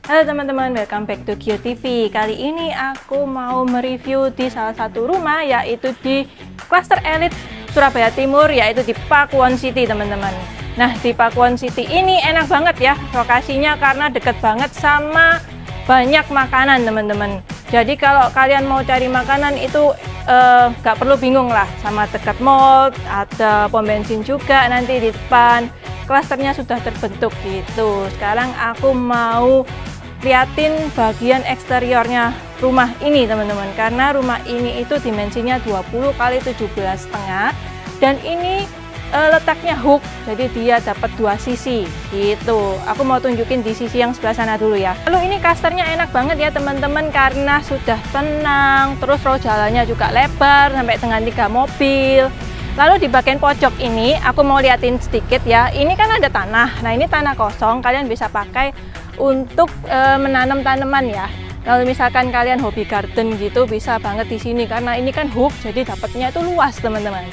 Halo teman-teman, welcome back to Gio TV. Kali ini aku mau mereview di salah satu rumah, yaitu di Cluster Elite Surabaya Timur, yaitu di Pakuwon City teman-teman. Nah, di Pakuwon City ini enak banget ya lokasinya, karena deket banget sama banyak makanan teman-teman. Jadi kalau kalian mau cari makanan itu gak perlu bingung lah, sama dekat mall, ada pom bensin juga nanti di depan. Klasternya sudah terbentuk gitu. Sekarang aku mau liatin bagian eksteriornya rumah ini teman-teman, karena rumah ini itu dimensinya 20 x 17,5 dan ini letaknya hook, jadi dia dapat dua sisi gitu. Aku mau tunjukin di sisi yang sebelah sana dulu ya. Lalu ini klasternya enak banget ya teman-teman, karena sudah tenang, terus row jalannya juga lebar sampai dengan 3 mobil. Lalu di bagian pojok ini aku mau liatin sedikit ya. Ini kan ada tanah. Nah, ini tanah kosong, kalian bisa pakai untuk menanam tanaman ya. Kalau misalkan kalian hobi garden gitu, bisa banget di sini karena ini kan hook, jadi dapatnya itu luas teman-teman.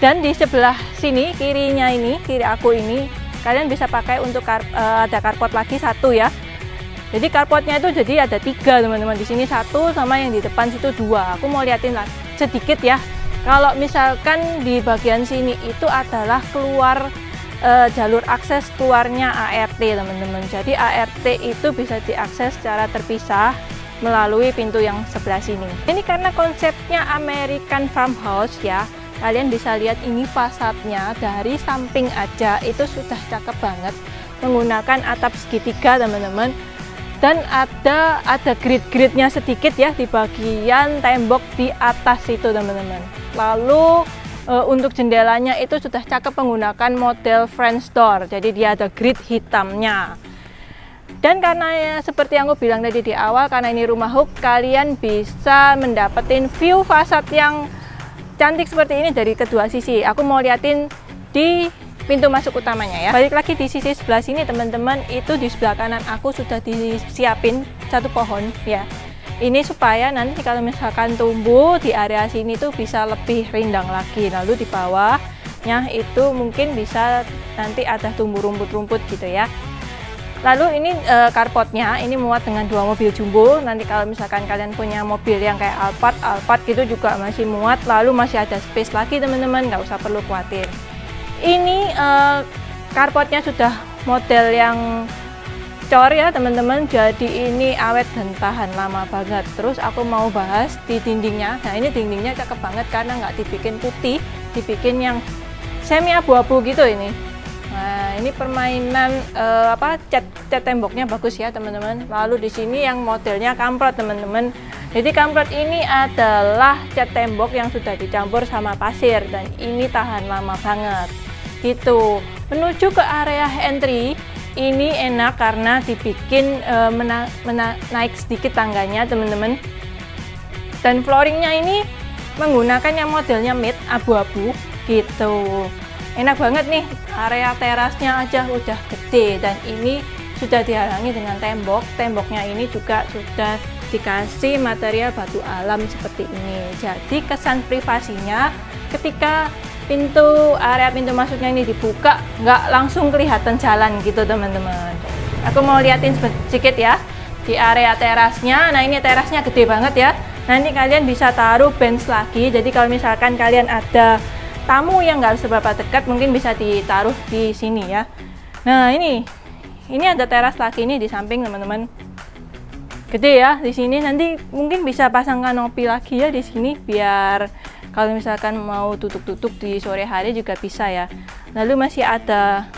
Dan di sebelah sini, kirinya ini, kiri aku ini, kalian bisa pakai untuk ada carport lagi satu ya. Jadi carportnya itu jadi ada 3 teman-teman. Di sini 1 sama yang di depan situ 2. Aku mau liatin sedikit ya. Kalau misalkan di bagian sini itu adalah keluar jalur akses keluarnya ART teman-teman. Jadi ART itu bisa diakses secara terpisah melalui pintu yang sebelah sini. Ini karena konsepnya American Farmhouse ya. Kalian bisa lihat ini fasadnya dari samping aja itu sudah cakep banget, menggunakan atap segitiga teman-teman. Dan ada grid-gridnya sedikit ya di bagian tembok di atas itu teman-teman. Lalu untuk jendelanya itu sudah cakep menggunakan model French door, jadi dia ada grid hitamnya. Dan karena ya, seperti yang aku bilang tadi di awal, karena ini rumah hook, kalian bisa mendapetin view fasad yang cantik seperti ini dari kedua sisi. Aku mau liatin di pintu masuk utamanya ya. Balik lagi di sisi sebelah sini teman-teman, itu di sebelah kanan aku sudah disiapin satu pohon ya. Ini supaya nanti kalau misalkan tumbuh di area sini tuh bisa lebih rindang lagi. Lalu di bawahnya itu mungkin bisa nanti ada tumbuh rumput-rumput gitu ya. Lalu ini carportnya ini muat dengan 2 mobil jumbo. Nanti kalau misalkan kalian punya mobil yang kayak Alphard gitu juga masih muat. Lalu masih ada space lagi teman-teman, nggak usah perlu khawatir. Ini carportnya sudah model yang cor ya teman-teman, jadi ini awet dan tahan lama banget. Terus aku mau bahas di dindingnya. Nah, ini dindingnya cakep banget karena nggak dibikin putih, dibikin yang semi abu-abu gitu ini. Nah, ini permainan cat temboknya bagus ya teman-teman. Lalu di sini yang modelnya kamprot teman-teman. Jadi kamprot ini adalah cat tembok yang sudah dicampur sama pasir dan ini tahan lama banget gitu. Menuju ke area entry ini enak karena dibikin naik sedikit tangganya teman-teman. Dan flooringnya ini menggunakan yang modelnya matte abu-abu gitu. Enak banget nih, area terasnya aja udah gede dan ini sudah dihalangi dengan tembok. Temboknya ini juga sudah dikasih material batu alam seperti ini. Jadi kesan privasinya ketika area pintu masuknya ini dibuka, nggak langsung kelihatan jalan gitu teman-teman. Aku mau liatin sedikit ya di area terasnya. Nah, ini terasnya gede banget ya. Nanti kalian bisa taruh bench lagi. Jadi kalau misalkan kalian ada tamu yang nggak seberapa dekat, mungkin bisa ditaruh di sini ya. Nah, ini ada teras lagi ini di samping teman-teman. Gede ya di sini. Nanti mungkin bisa pasang kanopi lagi ya di sini biar kalau misalkan mau tutup-tutup di sore hari juga bisa ya. Lalu masih ada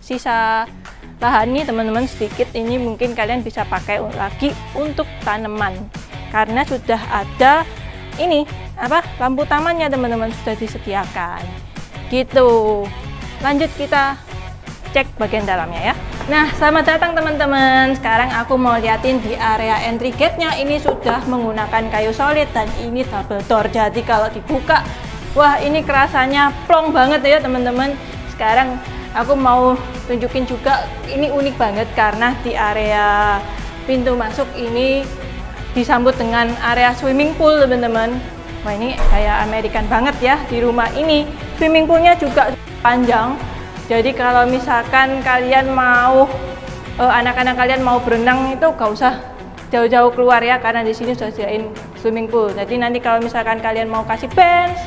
sisa lahan nih teman-teman sedikit, ini mungkin kalian bisa pakai lagi untuk tanaman. Karena sudah ada ini lampu tamannya teman-teman sudah disediakan. Gitu. Lanjut kita cek bagian dalamnya ya. Nah, selamat datang teman-teman. Sekarang aku mau liatin di area entry gate-nya. Ini sudah menggunakan kayu solid dan ini double door. Jadi kalau dibuka, wah ini kerasanya plong banget ya teman-teman. Sekarang aku mau tunjukin juga, ini unik banget karena di area pintu masuk ini disambut dengan area swimming pool teman-teman. Wah, ini kayak American banget ya di rumah ini. Swimming poolnya juga panjang. Jadi kalau misalkan kalian mau anak-anak kalian mau berenang itu gak usah jauh-jauh keluar ya, karena di sini sudah sediain swimming pool. Jadi nanti kalau misalkan kalian mau kasih bench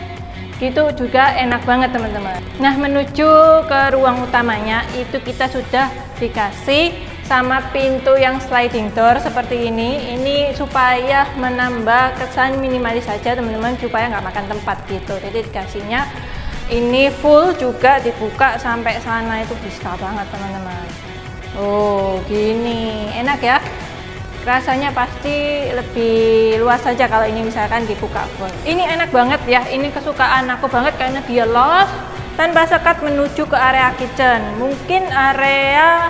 gitu juga enak banget teman-teman. Nah, menuju ke ruang utamanya itu kita sudah dikasih sama pintu yang sliding door seperti ini. Ini supaya menambah kesan minimalis saja teman-teman, supaya nggak makan tempat gitu. Jadi dikasihnya ini full juga, dibuka sampai sana itu bisa banget teman-teman. Oh gini, enak ya. Rasanya pasti lebih luas saja kalau ini misalkan dibuka full. Ini enak banget ya, ini kesukaan aku banget karena dia los tanpa sekat menuju ke area kitchen. Mungkin area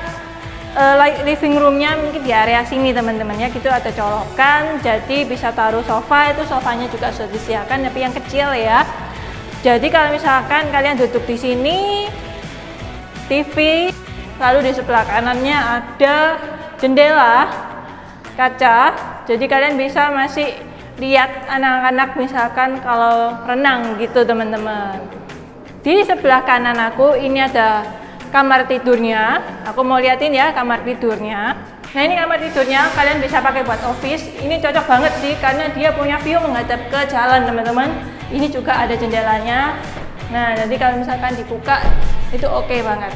living roomnya mungkin di area sini teman-teman ya, gitu ada colokan, jadi bisa taruh sofa, itu sofanya juga sudah disediakan tapi yang kecil ya. Jadi kalau misalkan kalian duduk di sini, TV, lalu di sebelah kanannya ada jendela kaca, jadi kalian bisa masih lihat anak-anak misalkan kalau renang gitu teman-teman. Di sebelah kanan aku ini ada kamar tidurnya, aku mau liatin ya kamar tidurnya. Nah ini kamar tidurnya kalian bisa pakai buat office, ini cocok banget sih karena dia punya view menghadap ke jalan teman-teman. Ini juga ada jendelanya, nah jadi kalau misalkan dibuka itu oke banget.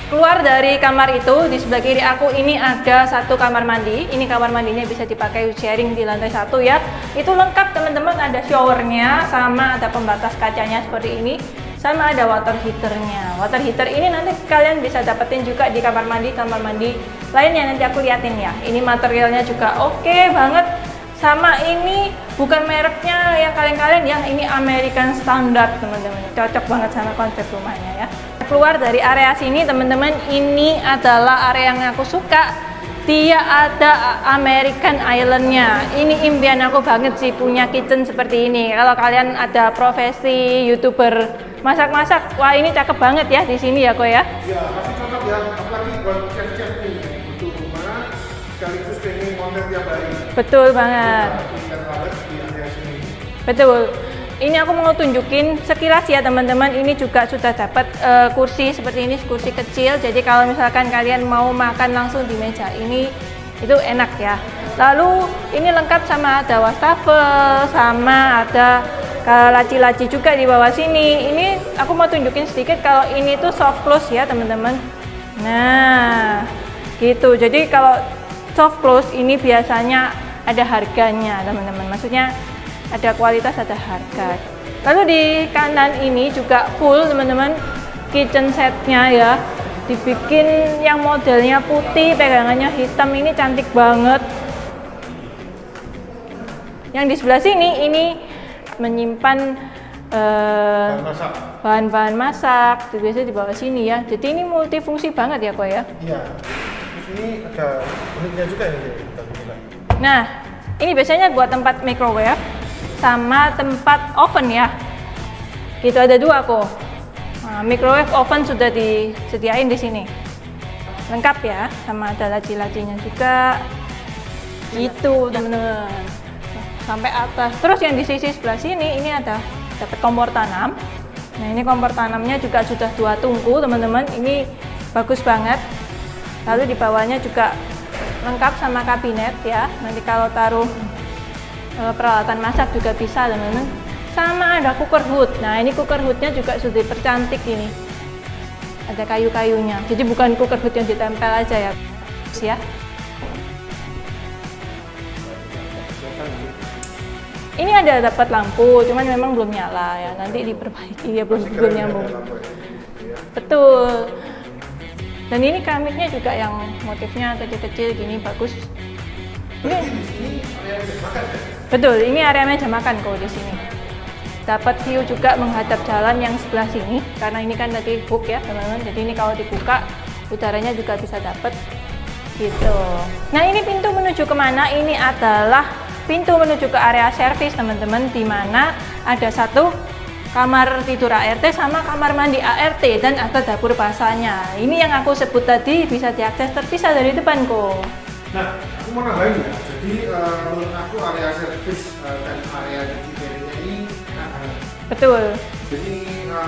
Keluar dari kamar itu, di sebelah kiri aku ini ada satu kamar mandi. Ini kamar mandinya bisa dipakai sharing di lantai 1 ya. Itu lengkap teman-teman, ada showernya, sama ada pembatas kacanya seperti ini, sama ada water heaternya. Water heater ini nanti kalian bisa dapetin juga di kamar mandi lainnya, nanti aku liatin ya. Ini materialnya juga oke banget. Sama ini bukan mereknya yang kalian-kalian ya, ini American Standard teman-teman. Cocok banget sama konsep rumahnya ya. Keluar dari area sini teman-teman, ini adalah area yang aku suka. Dia ada American Island-nya. Ini impian aku banget sih punya kitchen seperti ini. Kalau kalian ada profesi YouTuber masak-masak, wah ini cakep banget ya di sini ya kok ya. Iya, pasti cocok ya, apalagi buat chef-chef nih untuk rumah sekaligus pengen konten tiap hari. Betul banget. Betul. Ini aku mau tunjukin sekilas ya teman-teman, ini juga sudah dapat kursi seperti ini, kursi kecil. Jadi kalau misalkan kalian mau makan langsung di meja ini, itu enak ya. Lalu ini lengkap sama ada wastafel, sama ada laci-laci juga di bawah sini. Ini aku mau tunjukin sedikit kalau ini tuh soft close ya teman-teman. Nah, gitu. Jadi kalau soft close ini biasanya ada harganya teman-teman. Maksudnya ada kualitas, ada harga. Lalu di kanan ini juga full teman-teman, kitchen setnya ya, dibikin yang modelnya putih, pegangannya hitam, ini cantik banget. Yang di sebelah sini ini menyimpan bahan-bahan masak, biasanya di bawah sini ya. Jadi ini multifungsi banget ya kok ya. Iya. Terus ini ada uniknya juga ini. Nah, ini biasanya buat tempat microwave sama tempat oven ya. Gitu ada dua kok. Nah, microwave oven sudah disediain di sini. Lengkap ya, sama ada laci-lacinya juga. Gitu teman-teman. Sampai atas. Terus yang di sisi sebelah sini ini ada dapat kompor tanam. Nah, ini kompor tanamnya juga sudah 2 tungku teman-teman. Ini bagus banget. Lalu di bawahnya juga lengkap sama kabinet ya. Nanti kalau taruh peralatan masak juga bisa teman-teman. Sama ada cooker hood. Nah ini cooker hoodnya juga sudah dipercantik ini, ada kayu-kayunya, jadi bukan cooker hood yang ditempel aja ya. Ini ada dapat lampu, cuman memang belum nyala ya, nanti diperbaiki ya, belum nyambung. Betul. Dan ini keramiknya juga yang motifnya kecil-kecil gini, bagus. Ini betul, ini area meja makan kok di sini. Dapat view juga menghadap jalan yang sebelah sini, karena ini kan tadi hook ya teman-teman. Jadi ini kalau dibuka udaranya juga bisa dapat gitu. Nah ini pintu menuju kemana? Ini adalah pintu menuju ke area servis teman-teman, di mana ada satu kamar tidur ART sama kamar mandi ART dan ada dapur basahnya. Ini yang aku sebut tadi bisa diakses terpisah dari depan kok. Nah, aku mau nambahin ya. Jadi menurut aku area servis dan area cuci piringnya ini enak banget. Betul. Jadi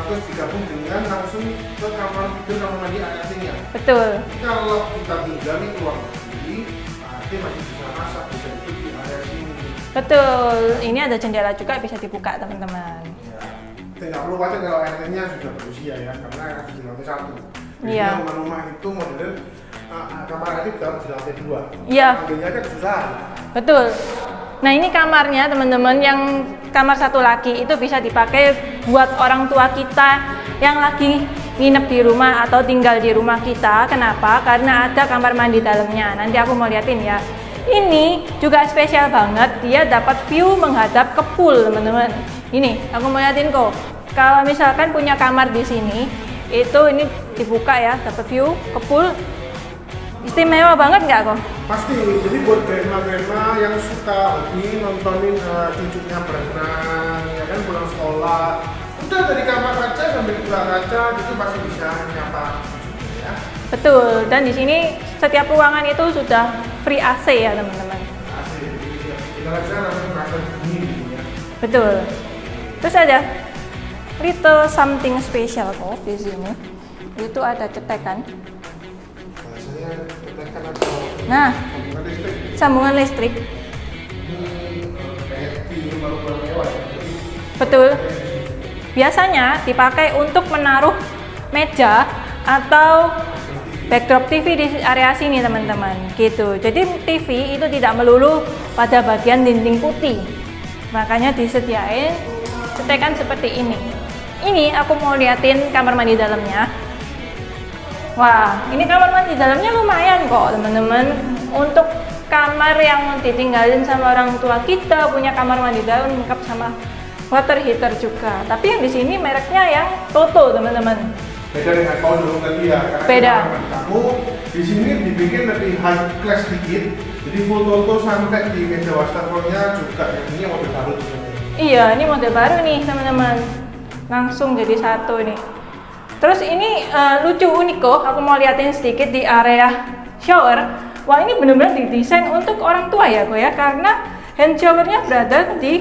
terus digabung dengan langsung ke kamar tidur, kamar mandi AC-nya. Betul. Kalau kita tinggal di ruang negeri, AC masih bisa masak, bisa duduk di area sini. Betul. Ini ada jendela juga bisa dibuka teman-teman. Ya. Tidak perlu khawatir kalau RT-nya sudah berusia ya, karena di lantai 1. Iya. Rumah-rumah itu modern kamar AC harus di lantai 2. Iya. Lantai aja kesusahan. Betul. Nah ini kamarnya teman-teman, yang kamar satu laki itu bisa dipakai buat orang tua kita yang lagi nginep di rumah atau tinggal di rumah kita. Kenapa? Karena ada kamar mandi dalamnya. Nanti aku mau liatin ya. Ini juga spesial banget, dia dapat view menghadap ke pool teman-teman. Ini aku mau liatin kok. Kalau misalkan punya kamar di sini, itu ini dibuka ya, dapat view ke pool. Istimewa banget nggak kok? Pasti, jadi buat grandma-grandma yang suka hobi nontonin cucunya berenang, ya kan pulang sekolah, udah dari kamar aja sambil buka kaca, itu pasti bisa nyapa cucunya ya. Betul, dan di sini setiap ruangan itu sudah free AC ya teman-teman. AC, kita aja langsung merasa dingin gitu ya. Betul. Terus ada little something special kok di sini. Itu ada cetekan. Nah, sambungan listrik. Betul. Biasanya dipakai untuk menaruh meja atau backdrop TV di area sini teman-teman. Gitu. Jadi TV itu tidak melulu pada bagian dinding putih. Makanya disediain cetekan seperti ini. Ini aku mau liatin kamar mandi dalamnya. Wah, ini kamar mandi dalamnya lumayan kok teman-teman. Untuk kamar yang ditinggalin sama orang tua kita, punya kamar mandi dalam lengkap sama water heater juga. Tapi yang di sini mereknya yang Toto teman-teman. Beda dengan kondo tadi ya. Beda. Kamu di sini dibikin lebih high class sedikit. Jadi full Toto sampai di meja wastafelnya juga. Ini model baru. Iya, ini model baru nih teman-teman. Langsung jadi satu nih. Terus ini lucu unik kok, aku mau liatin sedikit di area shower. Wah ini benar-benar didesain untuk orang tua ya kok ya, karena hand showernya berada di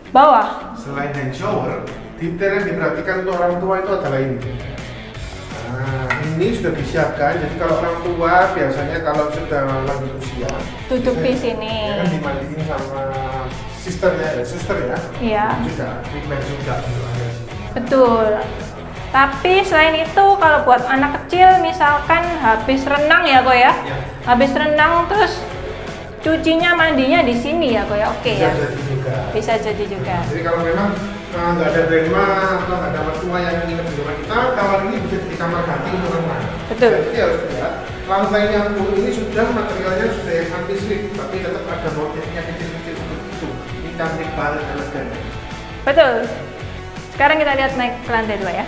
bawah. Selain hand shower, detail yang diperhatikan untuk orang tua itu adalah ini. Nah ini sudah disiapkan, jadi kalau orang tua biasanya kalau sudah lanjut usia duduk di sini. Ya kan dimandiin sama suster ya. Iya. Juga, treatment juga untuk area sini. Betul. Tapi selain itu kalau buat anak kecil misalkan habis renang ya kok ya, habis renang terus cucinya mandinya di sini ya kok ya, oke ya. Bisa jadi juga. Bisa jadi juga. Jadi kalau memang nggak ada grandma atau nggak ada mertua yang nginep di rumah kita, kamar ini bisa jadi kamar ganti untuk renang. Betul. Jadi harus lihat lantainya pun ini sudah materialnya sudah yang anti slip, tapi tetap ada motifnya kecil-kecil seperti itu. Ini cantik banget elegan. Betul. Sekarang kita lihat naik ke lantai 2 ya.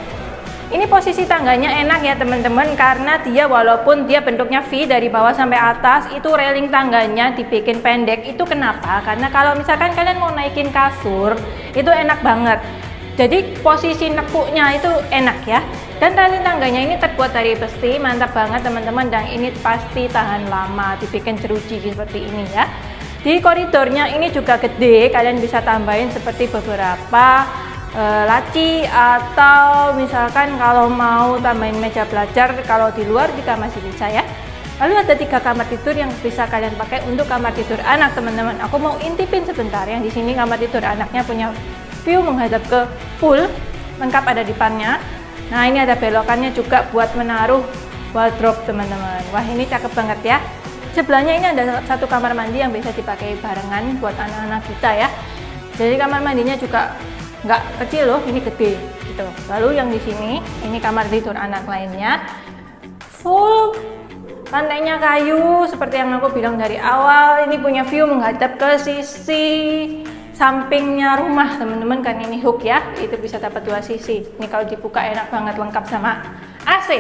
Ini posisi tangganya enak ya teman-teman, karena dia walaupun dia bentuknya V dari bawah sampai atas, itu railing tangganya dibikin pendek. Itu kenapa? Karena kalau misalkan kalian mau naikin kasur, itu enak banget. Jadi posisi nekuknya itu enak ya. Dan railing tangganya ini terbuat dari besi, mantap banget teman-teman, dan ini pasti tahan lama, dibikin jeruji seperti ini ya. Di koridornya ini juga gede, kalian bisa tambahin seperti beberapa laci, atau misalkan kalau mau tambahin meja belajar kalau di luar juga masih bisa ya. Lalu ada 3 kamar tidur yang bisa kalian pakai untuk kamar tidur anak teman-teman. Aku mau intipin sebentar, yang di sini kamar tidur anaknya punya view menghadap ke pool, lengkap ada dipannya. Nah ini ada belokannya juga buat menaruh wardrobe teman-teman. Wah ini cakep banget ya. Sebelahnya ini ada 1 kamar mandi yang bisa dipakai barengan buat anak-anak kita ya. Jadi kamar mandinya juga nggak kecil loh, ini gede gitu. Lalu yang di sini ini kamar tidur anak lainnya, full lantainya kayu seperti yang aku bilang dari awal. Ini punya view menghadap ke sisi sampingnya rumah teman-teman, kan ini hook ya, itu bisa dapat 2 sisi. Ini kalau dibuka enak banget, lengkap sama AC.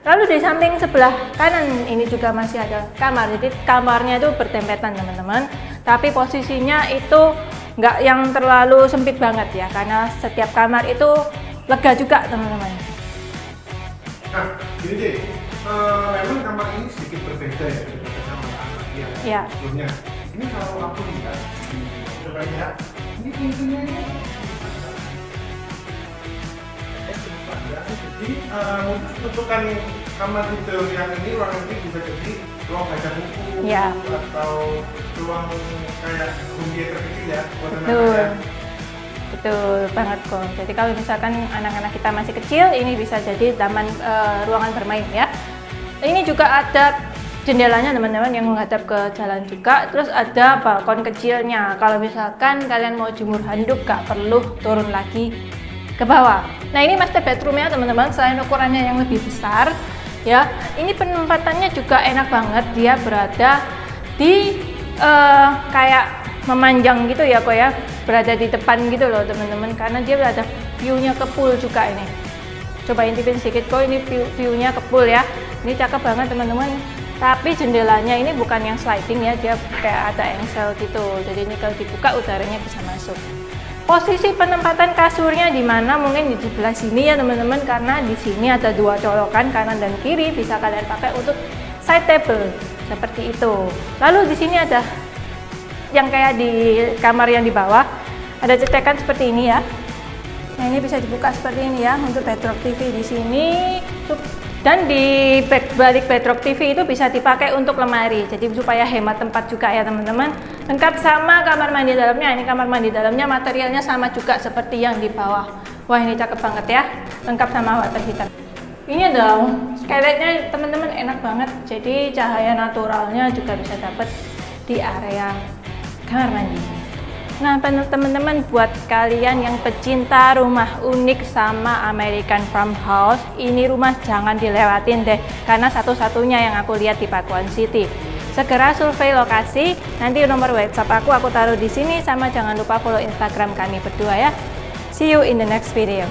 Lalu di samping sebelah kanan ini juga masih ada kamar. Jadi kamarnya itu berdempetan teman-teman, tapi posisinya itu nggak yang terlalu sempit banget ya, karena setiap kamar itu lega juga teman-teman. Nah, gini deh, memang kamar ini sedikit berbeda ya dengan kamar anak yang sebelumnya. Ini kalau aku lihat, coba lihat, ini pintunya ini ya. Jadi bentukan kamar tidur yang ini, ruangan ini bisa jadi ruang baca buku ya, atau ruang kayak home theater kecil ya buat betul. anak-anak. Betul banget kok. Jadi kalau misalkan anak-anak kita masih kecil, ini bisa jadi taman ruangan bermain ya. Ini juga ada jendelanya teman-teman yang menghadap ke jalan juga. Terus ada balkon kecilnya. Kalau misalkan kalian mau jemur handuk, gak perlu turun lagi ke bawah. Nah ini master bedroomnya teman-teman, selain ukurannya yang lebih besar ya, ini penempatannya juga enak banget. Dia berada di kayak memanjang gitu ya kok ya, berada di depan gitu loh teman-teman, karena dia berada view-nya ke pool juga ini. Coba intipin sedikit kok, ini view-nya ke pool ya. Ini cakep banget teman-teman. Tapi jendelanya ini bukan yang sliding ya, dia kayak ada engsel gitu. Jadi ini kalau dibuka udaranya bisa masuk. Posisi penempatan kasurnya di mana? Mungkin di sebelah sini ya teman-teman, karena di sini ada dua colokan kanan dan kiri, bisa kalian pakai untuk side table seperti itu. Lalu di sini ada yang kayak di kamar yang di bawah, ada cetekan seperti ini ya. Nah ini bisa dibuka seperti ini ya untuk bedrock TV di sini. Dan di balik bedrock TV itu bisa dipakai untuk lemari, jadi supaya hemat tempat juga ya teman-teman. Lengkap sama kamar mandi dalamnya. Ini kamar mandi dalamnya materialnya sama juga seperti yang di bawah. Wah ini cakep banget ya, lengkap sama water heater. Ini dong, skylightnya teman-teman enak banget. Jadi cahaya naturalnya juga bisa dapat di area kamar mandi. Nah teman-teman, buat kalian yang pecinta rumah unik sama American farmhouse, ini rumah jangan dilewatin deh, karena satu-satunya yang aku lihat di Pakuan City. Segera survei lokasi, nanti nomor WhatsApp aku taruh di sini, sama jangan lupa follow Instagram kami berdua ya. See you in the next video.